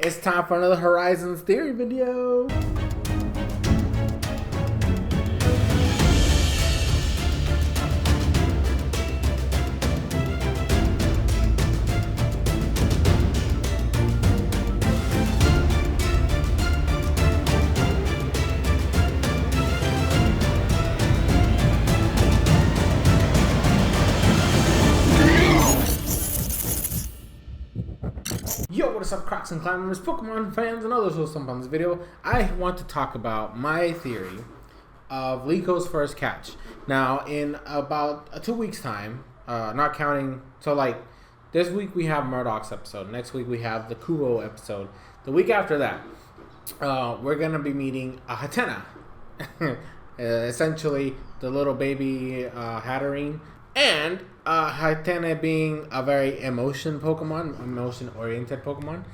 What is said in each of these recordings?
It's time for another Horizons Theory video. Yo, what is up, Crockxen climbers, Pokemon fans, and others who will stump on this video? I want to talk about my theory of Liko's first catch. Now, in about 2 weeks' time, not counting, so like this week we have Murdoch's episode, next week we have the Kubo episode. The week after that, we're gonna be meeting a Hattena, essentially the little baby Hatterene. And Hattena being a very emotion-oriented Pokemon,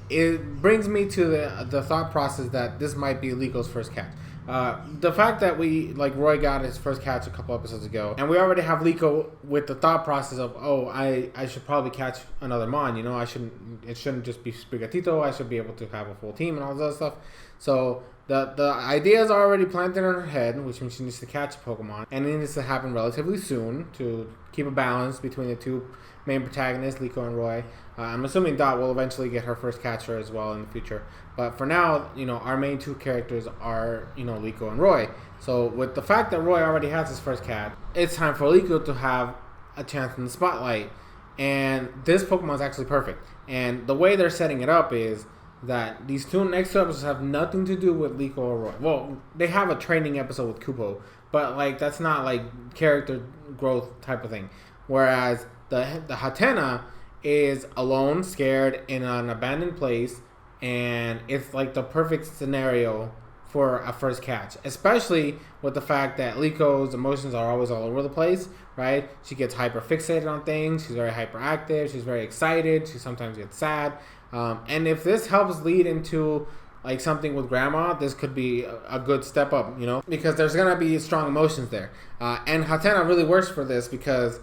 it brings me to the thought process that this might be Liko's first catch. The fact that Roy got his first catch a couple episodes ago, and we already have Liko with the thought process of, oh, I should probably catch another Mon. You know, it shouldn't just be Sprigatito. I should be able to have a full team and all this other stuff. So the ideas are already planted in her head, which means she needs to catch a Pokemon, and it needs to happen relatively soon to keep a balance between the two main protagonists, Liko and Roy. I'm assuming Dot will eventually get her first catcher as well in the future. But for now, you know, our main two characters are, you know, Liko and Roy. So with the fact that Roy already has his first catch, it's time for Liko to have a chance in the spotlight. And this Pokemon is actually perfect. And the way they're setting it up is that these next two episodes have nothing to do with Liko or Roy. Well, they have a training episode with Kubo, but like that's not like character growth type of thing. Whereas the Hattena is alone, scared, in an abandoned place, and it's like the perfect scenario for a first catch, especially with the fact that Liko's emotions are always all over the place, right? She gets hyper fixated on things. She's very hyperactive. She's very excited. She sometimes gets sad. And if this helps lead into like something with Grandma, this could be a good step up, you know, because there's gonna be strong emotions there. And Hattena really works for this because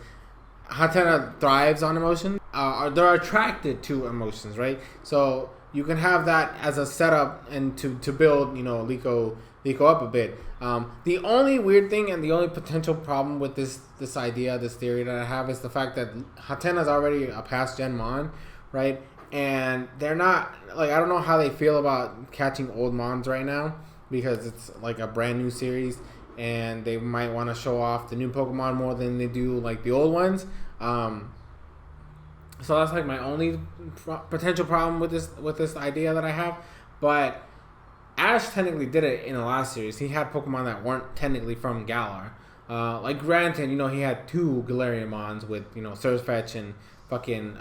Hattena thrives on emotion. They're attracted to emotions, right? So you can have that as a setup and to build, you know, Liko up a bit. The only weird thing and the only potential problem with this idea, this theory that I have, is the fact that Hattena is already a past gen Mon, right? And they're not, like, I don't know how they feel about catching old Mons right now because it's like a brand new series and they might want to show off the new Pokemon more than they do like the old ones. So that's like my only potential problem with this idea that I have. But Ash technically did it in the last series. He had Pokemon that weren't technically from Galar. Like granted, you know, he had two Galarian Mons with, you know, Surfetch and fucking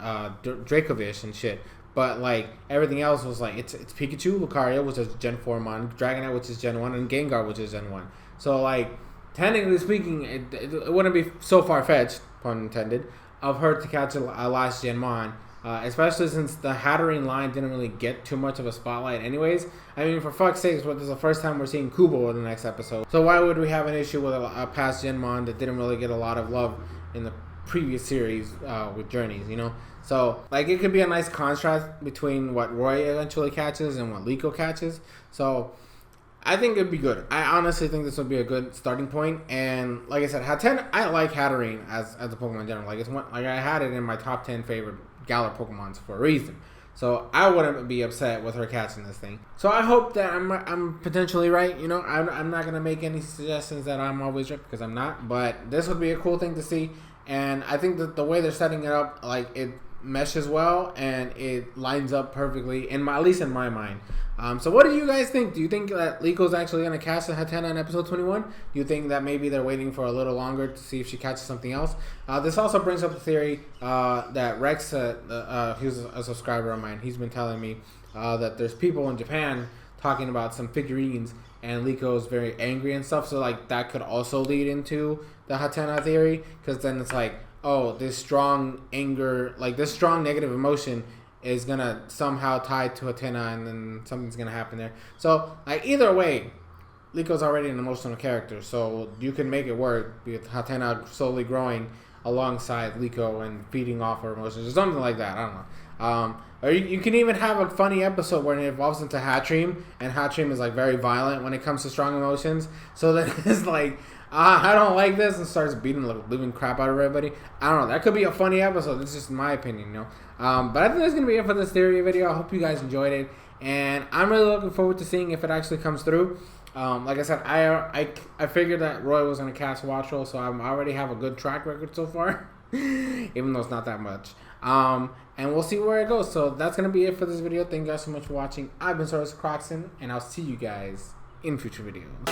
Dracovish and shit. But like everything else was like it's Pikachu, Lucario, which is Gen 4 Mon, Dragonite, which is Gen 1, and Gengar, which is Gen 1. So like technically speaking, it wouldn't be so far fetched, pun intended, of her to catch a last gen Mon, especially since the Hatterene line didn't really get too much of a spotlight anyways. I mean, for fuck's sake, this is the first time we're seeing Kubo in the next episode. So why would we have an issue with a past gen Mon that didn't really get a lot of love in the previous series with Journeys, you know? So like it could be a nice contrast between what Roy eventually catches and what Liko catches. So I think it'd be good. I honestly think this would be a good starting point. And like I said, I like Hatterene as a Pokemon in general. Like it's one, like I had it in my top 10 favorite Galar Pokemons for a reason. So I wouldn't be upset with her catching this thing. So I hope that I'm potentially right. You know, I'm not gonna make any suggestions that I'm always right because I'm not. But this would be a cool thing to see. And I think that the way they're setting it up, like it meshes well and it lines up perfectly at least in my mind. So what do you guys think? Do you think that Liko's actually going to catch a Hattena in episode 21? Do you think that maybe they're waiting for a little longer to see if she catches something else? This also brings up the theory that Rex, who's a subscriber of mine, he's been telling me that there's people in Japan talking about some figurines and Liko's very angry and stuff. So like that could also lead into the Hattena theory, because then it's like, oh, this strong anger, like this strong negative emotion is gonna somehow tie to Hattena, and then something's gonna happen there. So like either way, Liko's already an emotional character, so you can make it work with Hattena slowly growing alongside Liko and feeding off her emotions or something like that. I don't know. Or you can even have a funny episode where it evolves into Hatrim, and Hatrim is like very violent when it comes to strong emotions. So then it's like, I don't like this, and starts beating the living crap out of everybody. I don't know. That could be a funny episode. That's just my opinion, you know. But I think that's gonna be it for this theory video. I hope you guys enjoyed it, and I'm really looking forward to seeing if it actually comes through. Like I said, I figured that Roy was gonna cast Watchroll, so I already have a good track record so far, even though it's not that much. And we'll see where it goes. So that's gonna be it for this video. Thank you guys so much for watching. I've been SoresanCrockxen, and I'll see you guys in future videos.